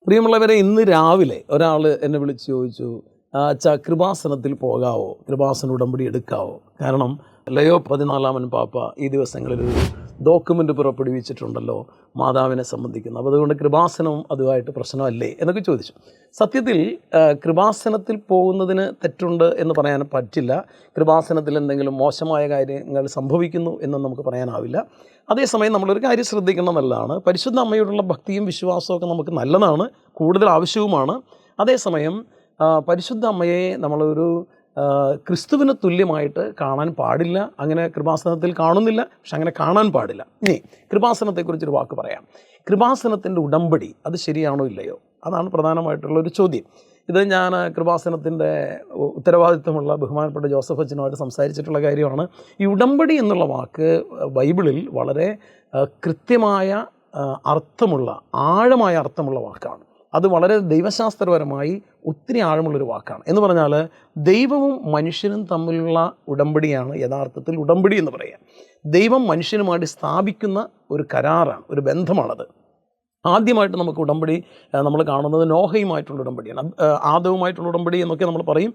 പ്രിയമുള്ളവരെ, ഇന്ന് രാവിലെ ഒരാൾ എന്നെ വിളിച്ച് ചോദിച്ചു, കൃപാസനത്തിൽ പോകാവോ, കൃപാസന ഉടമ്പടി എടുക്കാവോ? കാരണം ലയോ 14 പാപ്പ ഈ ദിവസങ്ങളിൽ ഒരു ഡോക്യുമെൻ്റ് പുറപ്പെടുവിച്ചിട്ടുണ്ടല്ലോ മാതാവിനെ സംബന്ധിക്കുന്നു. അപ്പോൾ അതുകൊണ്ട് കൃപാസനവും അതുമായിട്ട് പ്രശ്നമല്ലേ എന്നൊക്കെ ചോദിച്ചു. സത്യത്തിൽ കൃപാസനത്തിൽ പോകുന്നതിന് തെറ്റുണ്ട് എന്ന് പറയാൻ പറ്റില്ല. കൃപാസനത്തിൽ എന്തെങ്കിലും മോശമായ കാര്യങ്ങൾ സംഭവിക്കുന്നു എന്ന് നമുക്ക് പറയാനാവില്ല. അതേസമയം നമ്മളൊരു കാര്യം ശ്രദ്ധിക്കണം എന്നുള്ളതാണ്, പരിശുദ്ധ അമ്മയോടുള്ള ഭക്തിയും വിശ്വാസമൊക്കെ നമുക്ക് നല്ലതാണ്, കൂടുതൽ ആവശ്യവുമാണ്. അതേസമയം പരിശുദ്ധ അമ്മയെ നമ്മളൊരു ക്രിസ്തുവിന് തുല്യമായിട്ട് കാണാൻ പാടില്ല. അങ്ങനെ കൃപാസനത്തിൽ കാണുന്നില്ല, പക്ഷെ അങ്ങനെ കാണാൻ പാടില്ല. ഇനി കൃപാസനത്തെക്കുറിച്ചൊരു വാക്ക് പറയാം. കൃപാസനത്തിൻ്റെ ഉടമ്പടി അത് ശരിയാണോ ഇല്ലയോ, അതാണ് പ്രധാനമായിട്ടുള്ളൊരു ചോദ്യം. ഇത് ഞാൻ കൃപാസനത്തിൻ്റെ ഉത്തരവാദിത്വമുള്ള ബഹുമാനപ്പെട്ട ജോസഫ് അച്ഛനുമായിട്ട് സംസാരിച്ചിട്ടുള്ള കാര്യമാണ്. ഈ ഉടമ്പടി എന്നുള്ള വാക്ക് ബൈബിളിൽ വളരെ കൃത്യമായ അർത്ഥമുള്ള, ആഴമായ അർത്ഥമുള്ള വാക്കാണ്. അത് വളരെ ദൈവശാസ്ത്രപരമായി ഒത്തിരി ആഴമുള്ളൊരു വാക്കാണ്. എന്ന് പറഞ്ഞാൽ ദൈവവും മനുഷ്യനും തമ്മിലുള്ള ഉടമ്പടിയാണ് യഥാർത്ഥത്തിൽ ഉടമ്പടി എന്ന് പറയുക. ദൈവം മനുഷ്യനുമായിട്ട് സ്ഥാപിക്കുന്ന ഒരു കരാറാണ്, ഒരു ബന്ധമാണത്. ആദ്യമായിട്ട് നമുക്ക് ഉടമ്പടി നമ്മൾ കാണുന്നത് നോഹയുമായിട്ടുള്ള ഉടമ്പടിയാണ്. ആദവുമായിട്ടുള്ള ഉടമ്പടി എന്നൊക്കെ നമ്മൾ പറയും.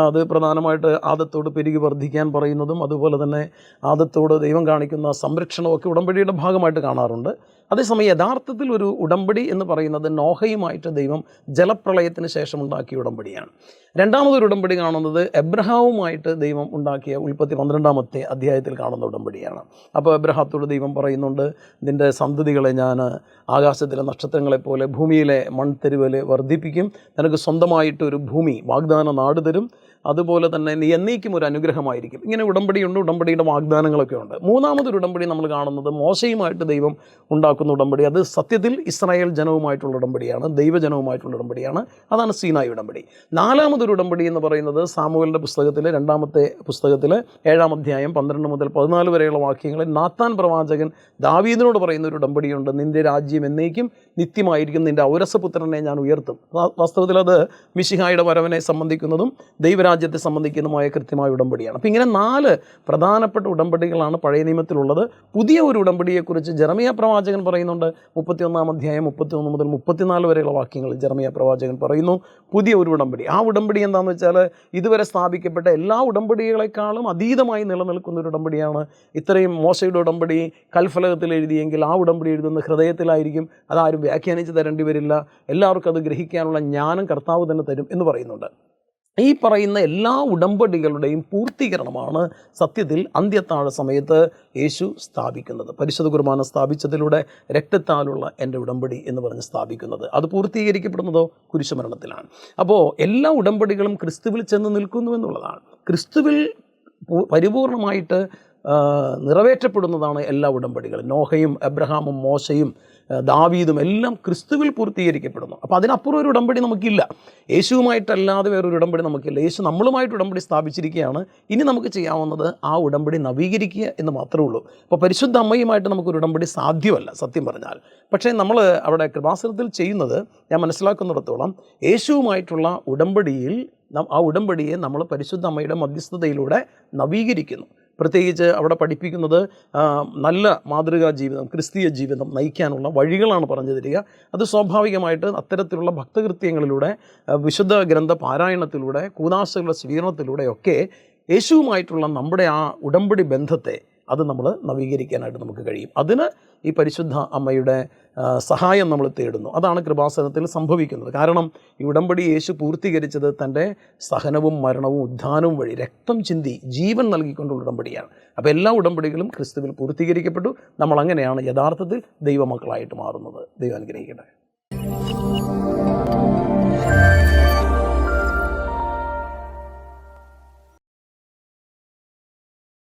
അത് പ്രധാനമായിട്ട് ആദത്തോട് പെരുകി വർദ്ധിക്കാൻ പറയുന്നതും അതുപോലെ തന്നെ ആദത്തോട് ദൈവം കാണിക്കുന്ന സംരക്ഷണമൊക്കെ ഉടമ്പടിയുടെ ഭാഗമായിട്ട് കാണാറുണ്ട്. അതേസമയം യഥാർത്ഥത്തിൽ ഒരു ഉടമ്പടി എന്ന് പറയുന്നത് നോഹയുമായിട്ട് ദൈവം ജലപ്രളയത്തിന് ശേഷം ഉണ്ടാക്കിയ ഉടമ്പടിയാണ്. രണ്ടാമതൊരു ഉടമ്പടി കാണുന്നത് എബ്രഹാവുമായിട്ട് ദൈവം ഉണ്ടാക്കിയ ഉൽപ്പത്തി 12 അധ്യായത്തിൽ കാണുന്ന ഉടമ്പടിയാണ്. അപ്പോൾ എബ്രഹാത്തോട് ദൈവം പറയുന്നുണ്ട്, നിൻ്റെ സന്തതികളെ ഞാൻ ആകാശത്തിലെ നക്ഷത്രങ്ങളെപ്പോലെ ഭൂമിയിലെ മൺതെരുവിൽ വർദ്ധിപ്പിക്കും, നിനക്ക് സ്വന്തമായിട്ട് ഒരു ഭൂമി വാഗ്ദാന നാട് തരും, അതുപോലെ തന്നെ നീ എന്നേക്കും ഒരു അനുഗ്രഹമായിരിക്കും. ഇങ്ങനെ ഉടമ്പടിയുണ്ട്, ഉടമ്പടിയുടെ വാഗ്ദാനങ്ങളൊക്കെ ഉണ്ട്. മൂന്നാമതൊരു ഉടമ്പടി നമ്മൾ കാണുന്നത് മോശയുമായിട്ട് ദൈവം ഉണ്ടാക്കുന്ന ഉടമ്പടി. അത് സത്യത്തിൽ ഇസ്രായേൽ ജനവുമായിട്ടുള്ള ഉടമ്പടിയാണ്, ദൈവജനവുമായിട്ടുള്ള ഉടമ്പടിയാണ്. അതാണ് സീനായി ഉടമ്പടി. നാലാമതൊരു ഉടമ്പടി എന്ന് പറയുന്നത് സാമുവേലിൻ്റെ പുസ്തകത്തിലെ 2-ാമത്തെ പുസ്തകത്തിലെ 7-ാം അധ്യായം 12 മുതൽ 14 വരെയുള്ള വാക്യങ്ങളിൽ നാത്താൻ പ്രവാചകൻ ദാവീദിനോട് പറയുന്ന ഒരു ഉടമ്പടിയുണ്ട്. നിൻ്റെ രാജ്യം എന്നേക്കും നിത്യമായിരിക്കും, നിൻ്റെ ഔരസപുത്രനെ ഞാൻ ഉയർത്തും. വാസ്തവത്തിൽ അത് മിശിഹായുടെ വരവനെ സംബന്ധിക്കുന്നതും ദൈവരാജ്യത്തെ സംബന്ധിക്കുന്നതുമായ കൃത്യമായ ഉടമ്പടിയാണ്. അപ്പോൾ ഇങ്ങനെ 4 പ്രധാനപ്പെട്ട ഉടമ്പടികളാണ് പഴയ നിയമത്തിലുള്ളത്. പുതിയ ഒരു ഉടമ്പടിയെക്കുറിച്ച് ജെറമിയ പ്രവാചകൻ പറയുന്നുണ്ട്. 31-ാം അധ്യായം 31 മുതൽ 34 വരെയുള്ള വാക്യങ്ങളിൽ ജെറമിയ പ്രവാചകൻ പറയുന്നു പുതിയ ഒരു ഉടമ്പടി. ആ ഉടമ്പടി എന്താണെന്ന് വെച്ചാൽ ഇതുവരെ സ്ഥാപിക്കപ്പെട്ട എല്ലാ ഉടമ്പടികളെക്കാളും അതീതമായി നിലനിൽക്കുന്ന ഒരു ഉടമ്പടിയാണ്. ഇത്രയും മോശയുടെ ഉടമ്പടി കൽഫലകത്തിൽ എഴുതിയെങ്കിൽ ആ ഉടമ്പടി എഴുതുന്ന ഹൃദയത്തിലായിരിക്കും. അതാരും വ്യാഖ്യാനിച്ച് തരേണ്ടി വരില്ല, എല്ലാവർക്കും അത് ഗ്രഹിക്കാനുള്ള ജ്ഞാനം കർത്താവ് തന്നെ തരും എന്ന് പറയുന്നുണ്ട്. ഈ പറയുന്ന എല്ലാ ഉടമ്പടികളുടെയും പൂർത്തീകരണമാണ് സത്യത്തിൽ അന്ത്യത്താഴ സമയത്ത് യേശു സ്ഥാപിക്കുന്നത്. പരിശുദ്ധ കുർബാന സ്ഥാപിച്ചതിലൂടെ രക്തത്താലുള്ള എൻ്റെ ഉടമ്പടി എന്ന് പറഞ്ഞ് സ്ഥാപിക്കുന്നത്. അത് പൂർത്തീകരിക്കപ്പെടുന്നതോ കുരിശുമരണത്തിലാണ്. അപ്പോൾ എല്ലാ ഉടമ്പടികളും ക്രിസ്തുവിൽ ചെന്ന് നിൽക്കുന്നു എന്നുള്ളതാണ്. ക്രിസ്തുവിൽ പരിപൂർണമായിട്ട് നിറവേറ്റപ്പെടുന്നതാണ് എല്ലാ ഉടമ്പടികളും. നോഹയും എബ്രഹാമും മോശയും ദാവീദും എല്ലാം ക്രിസ്തുവിൽ പൂർത്തീകരിക്കപ്പെടുന്നു. അപ്പോൾ അതിനപ്പുറം ഒരു ഉടമ്പടി നമുക്കില്ല. യേശുവുമായിട്ടല്ലാതെ വേറൊരു ഉടമ്പടി നമുക്കില്ല. യേശു നമ്മളുമായിട്ട് ഉടമ്പടി സ്ഥാപിച്ചിരിക്കുകയാണ്. ഇനി നമുക്ക് ചെയ്യാവുന്നത് ആ ഉടമ്പടി നവീകരിക്കുക എന്ന് മാത്രമേ ഉള്ളൂ. അപ്പോൾ പരിശുദ്ധ അമ്മയുമായിട്ട് നമുക്കൊരു ഉടമ്പടി സാധ്യമല്ല സത്യം പറഞ്ഞാൽ. പക്ഷേ നമ്മൾ അവിടെ കൃപാസനത്തിൽ ചെയ്യുന്നത്, ഞാൻ മനസ്സിലാക്കുന്നിടത്തോളം, യേശുവുമായിട്ടുള്ള ഉടമ്പടിയിൽ ആ ഉടമ്പടിയെ നമ്മൾ പരിശുദ്ധ അമ്മയുടെ മധ്യസ്ഥതയിലൂടെ നവീകരിക്കുന്നു. പ്രത്യേകിച്ച് അവിടെ പഠിപ്പിക്കുന്നത് നല്ല മാതൃകാ ജീവിതം, ക്രിസ്തീയ ജീവിതം നയിക്കാനുള്ള വഴികളാണ് പറഞ്ഞു തരിക. അത് സ്വാഭാവികമായിട്ട് അത്തരത്തിലുള്ള ഭക്തകൃത്യങ്ങളിലൂടെ, വിശുദ്ധ ഗ്രന്ഥ പാരായണത്തിലൂടെ, കൂദാശകളുടെ സ്വീകരണത്തിലൂടെയൊക്കെ യേശുവുമായിട്ടുള്ള നമ്മുടെ ആ ഉടമ്പടി ബന്ധത്തെ അത് നമ്മൾ നവീകരിക്കാനായിട്ട് നമുക്ക് കഴിയും. അതിന് ഈ പരിശുദ്ധ അമ്മയുടെ സഹായം നമ്മൾ തേടുന്നു. അതാണ് കൃപാസനത്തിൽ സംഭവിക്കുന്നത്. കാരണം ഈ ഉടമ്പടി യേശു പൂർത്തീകരിച്ചത് തൻ്റെ സഹനവും മരണവും ഉദ്ധാനവും വഴി രക്തം ചിന്തി ജീവൻ നൽകിക്കൊണ്ടുള്ള ഉടമ്പടിയാണ്. അപ്പോൾ എല്ലാ ഉടമ്പടികളും ക്രിസ്തുവിൽ പൂർത്തീകരിക്കപ്പെട്ടു. നമ്മൾ അങ്ങനെയാണ് യഥാർത്ഥത്തിൽ ദൈവമക്കളായിട്ട് മാറുന്നത്. ദൈവം അനുഗ്രഹിക്കട്ടെ.